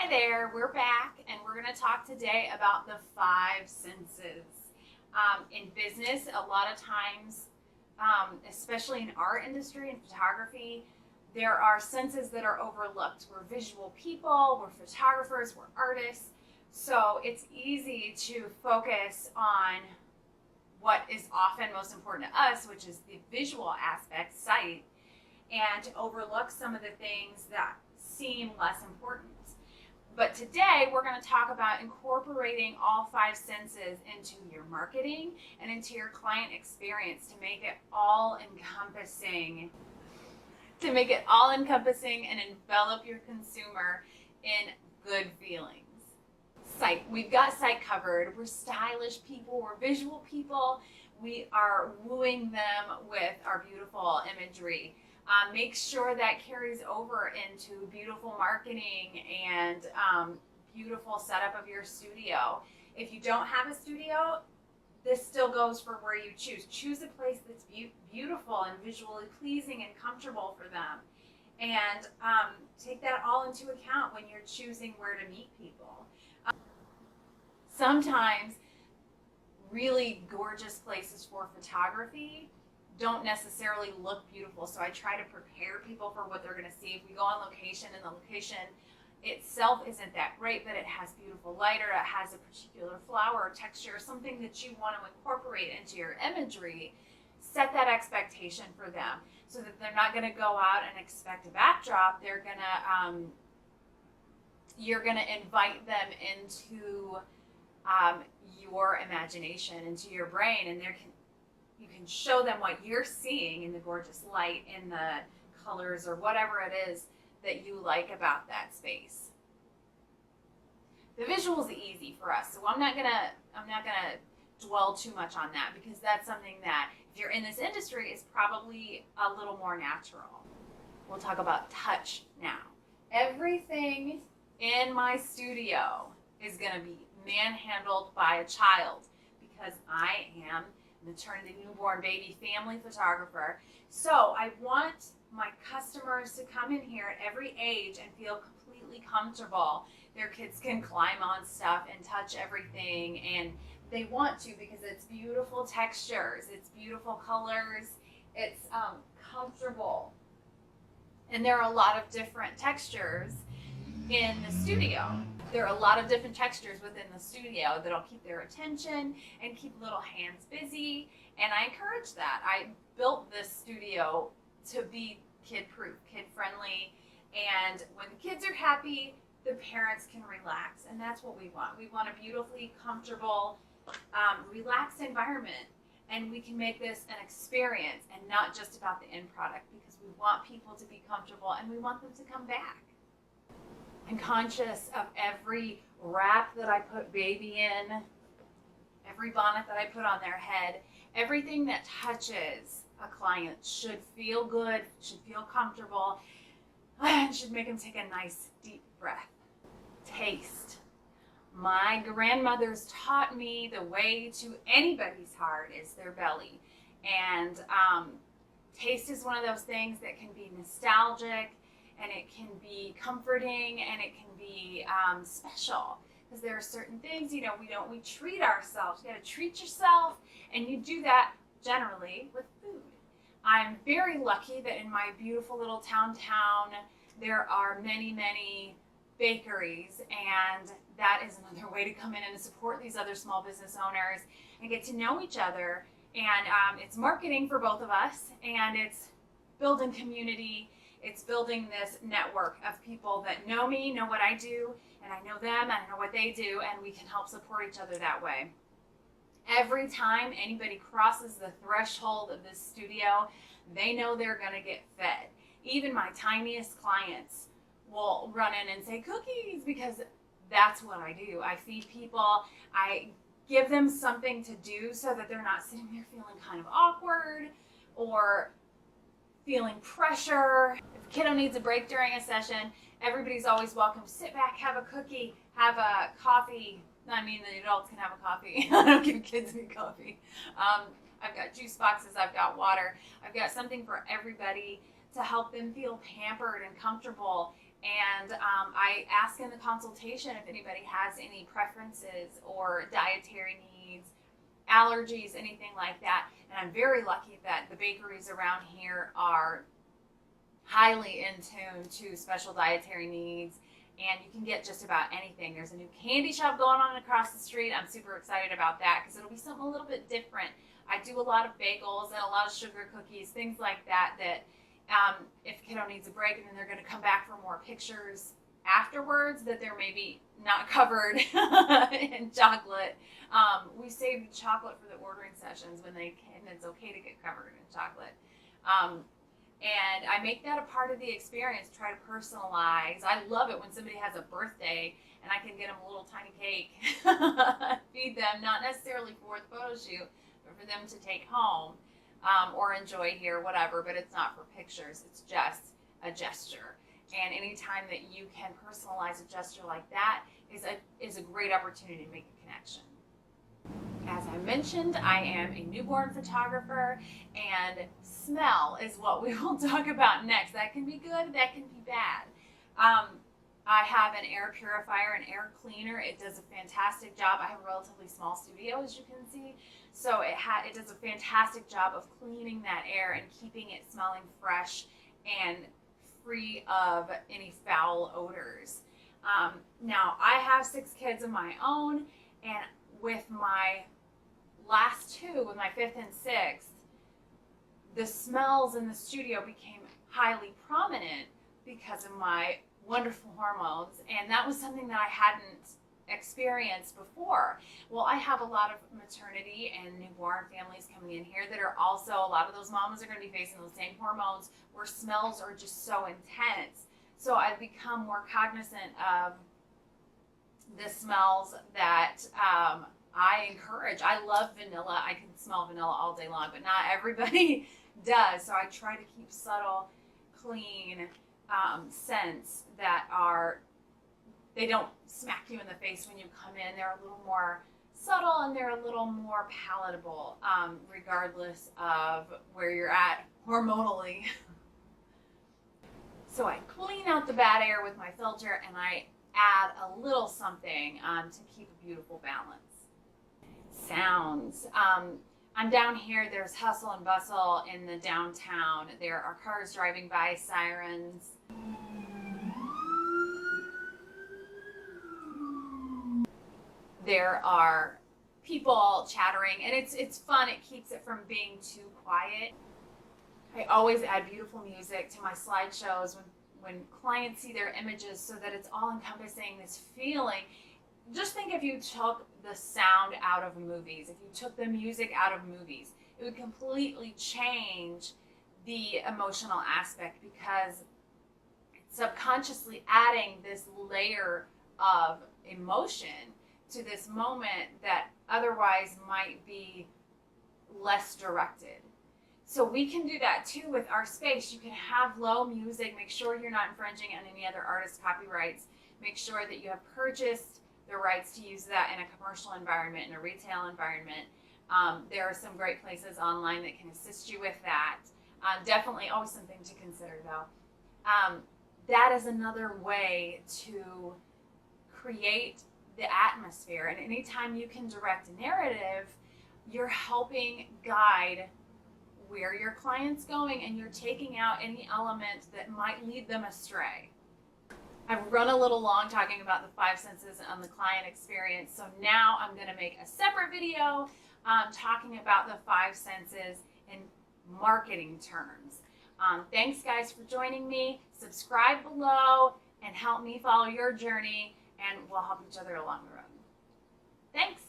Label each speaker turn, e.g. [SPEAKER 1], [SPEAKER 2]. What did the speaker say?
[SPEAKER 1] Hi there, we're back and we're going to talk today about the five senses. In business, a lot of times, especially in our industry and photography, there are senses that are overlooked. We're visual people, we're photographers, we're artists, so it's easy to focus on what is often most important to us, which is the visual aspect, sight, and to overlook some of the things that seem less important. But today we're going to talk about incorporating all five senses into your marketing and into your client experience to make it all encompassing. And envelop your consumer in good feelings. Sight. We've got sight covered. We're stylish people. We're visual people. We are wooing them with our beautiful imagery. Make sure that carries over into beautiful marketing and beautiful setup of your studio. If you don't have a studio, this still goes for where you choose. Choose a place that's beautiful and visually pleasing and comfortable for them. And take that all into account when you're choosing where to meet people. Sometimes really gorgeous places for photography don't necessarily look beautiful, so I try to prepare people for what they're going to see. If we go on location and the location itself isn't that great, but it has beautiful light or it has a particular flower or texture, something that you want to incorporate into your imagery, set that expectation for them so that they're not going to go out and expect a backdrop. They're going to you're going to invite them into your imagination, into your brain, and you can show them what you're seeing in the gorgeous light, in the colors, or whatever it is that you like about that space. The visual is easy for us, so I'm not gonna dwell too much on that because that's something that, if you're in this industry, is probably a little more natural. We'll talk about touch now. Everything in my studio is gonna be manhandled by a child because I am maternity, newborn, baby, family photographer. So I want my customers to come in here at every age and feel completely comfortable. Their kids can climb on stuff and touch everything, and they want to because it's beautiful textures, it's beautiful colors, it's comfortable. And there are a lot of different textures in the studio. There are a lot of different textures within the studio that'll keep their attention and keep little hands busy, and I encourage that. I built this studio to be kid-proof, kid-friendly, and when the kids are happy, the parents can relax, and that's what we want. We want a beautifully comfortable, relaxed environment, and we can make this an experience and not just about the end product because we want people to be comfortable and we want them to come back. I'm conscious of every wrap that I put baby in, every bonnet that I put on their head. Everything that touches a client should feel good, should feel comfortable, and should make them take a nice deep breath. Taste. My grandmothers taught me the way to anybody's heart is their belly. And taste is one of those things that can be nostalgic, and it can be comforting, and it can be special, because there are certain things, we treat ourselves. You got to treat yourself, and you do that generally with food. I'm very lucky that in my beautiful little town there are many, many bakeries, and that is another way to come in and support these other small business owners and get to know each other. And it's marketing for both of us, and it's building community. It's building this network of people that know me, know what I do, and I know them, and I know what they do, and we can help support each other that way. Every time anybody crosses the threshold of this studio, they know they're going to get fed. Even my tiniest clients will run in and say cookies, because that's what I do. I feed people. I give them something to do so that they're not sitting there feeling kind of awkward or feeling pressure. If a kiddo needs a break during a session, everybody's always welcome. Sit back, have a cookie, have a coffee. I mean, the adults can have a coffee. I don't give kids any coffee. I've got juice boxes, I've got water. I've got something for everybody to help them feel pampered and comfortable And I ask in the consultation if anybody has any preferences or dietary needs, allergies, anything like that. And I'm very lucky that the bakeries around here are highly in tune to special dietary needs, and you can get just about anything. There's a new candy shop going on across the street. I'm super excited about that because it'll be something a little bit different. I do a lot of bagels and a lot of sugar cookies, things like that, if kiddo needs a break and then they're going to come back for more pictures afterwards, that they're maybe not covered in chocolate. We save the chocolate for the ordering sessions when they can. It's okay to get covered in chocolate. And I make that a part of the experience, try to personalize. I love it when somebody has a birthday and I can get them a little tiny cake, feed them, not necessarily for the photo shoot, but for them to take home or enjoy here, whatever, but it's not for pictures. It's just a gesture. And anytime that you can personalize a gesture like that is a great opportunity to make a connection. As I mentioned, I am a newborn photographer, and smell is what we will talk about next. That can be good, that can be bad. I have an air purifier, an air cleaner. It does a fantastic job. I have a relatively small studio, as you can see, so it does a fantastic job of cleaning that air and keeping it smelling fresh and free of any foul odors. Now, I have 6 kids of my own, and with my last 2, with my 5th and 6th, the smells in the studio became highly prominent because of my wonderful hormones, and that was something that I hadn't experienced before. Well, I have a lot of maternity and newborn families coming in here that are also, a lot of those mamas are going to be facing those same hormones where smells are just so intense. So I've become more cognizant of the smells that I encourage. I love vanilla. I can smell vanilla all day long, but not everybody does. So I try to keep subtle, clean scents that they don't smack you in the face when you come in. They're a little more subtle and they're a little more palatable, regardless of where you're at hormonally. So I clean out the bad air with my filter and I add a little something to keep a beautiful balance. Sounds. I'm down here, there's hustle and bustle in the downtown. There are cars driving by, sirens. There are people chattering, and it's fun. It keeps it from being too quiet. I always add beautiful music to my slideshows when clients see their images so that it's all encompassing, this feeling. Just think if you took the sound out of movies, if you took the music out of movies, it would completely change the emotional aspect because it's subconsciously adding this layer of emotion to this moment that otherwise might be less directed. So we can do that too with our space. You can have low music, make sure you're not infringing on any other artist copyrights, make sure that you have purchased the rights to use that in a commercial environment, in a retail environment. There are some great places online that can assist you with that. Definitely always something to consider though. That is another way to create the atmosphere, and anytime you can direct a narrative, you're helping guide where your client's going and you're taking out any element that might lead them astray. I've run a little long talking about the 5 senses and the client experience, so now I'm going to make a separate video talking about the 5 senses in marketing terms. Thanks guys for joining me. Subscribe below and help me follow your journey, and we'll help each other along the road. Thanks.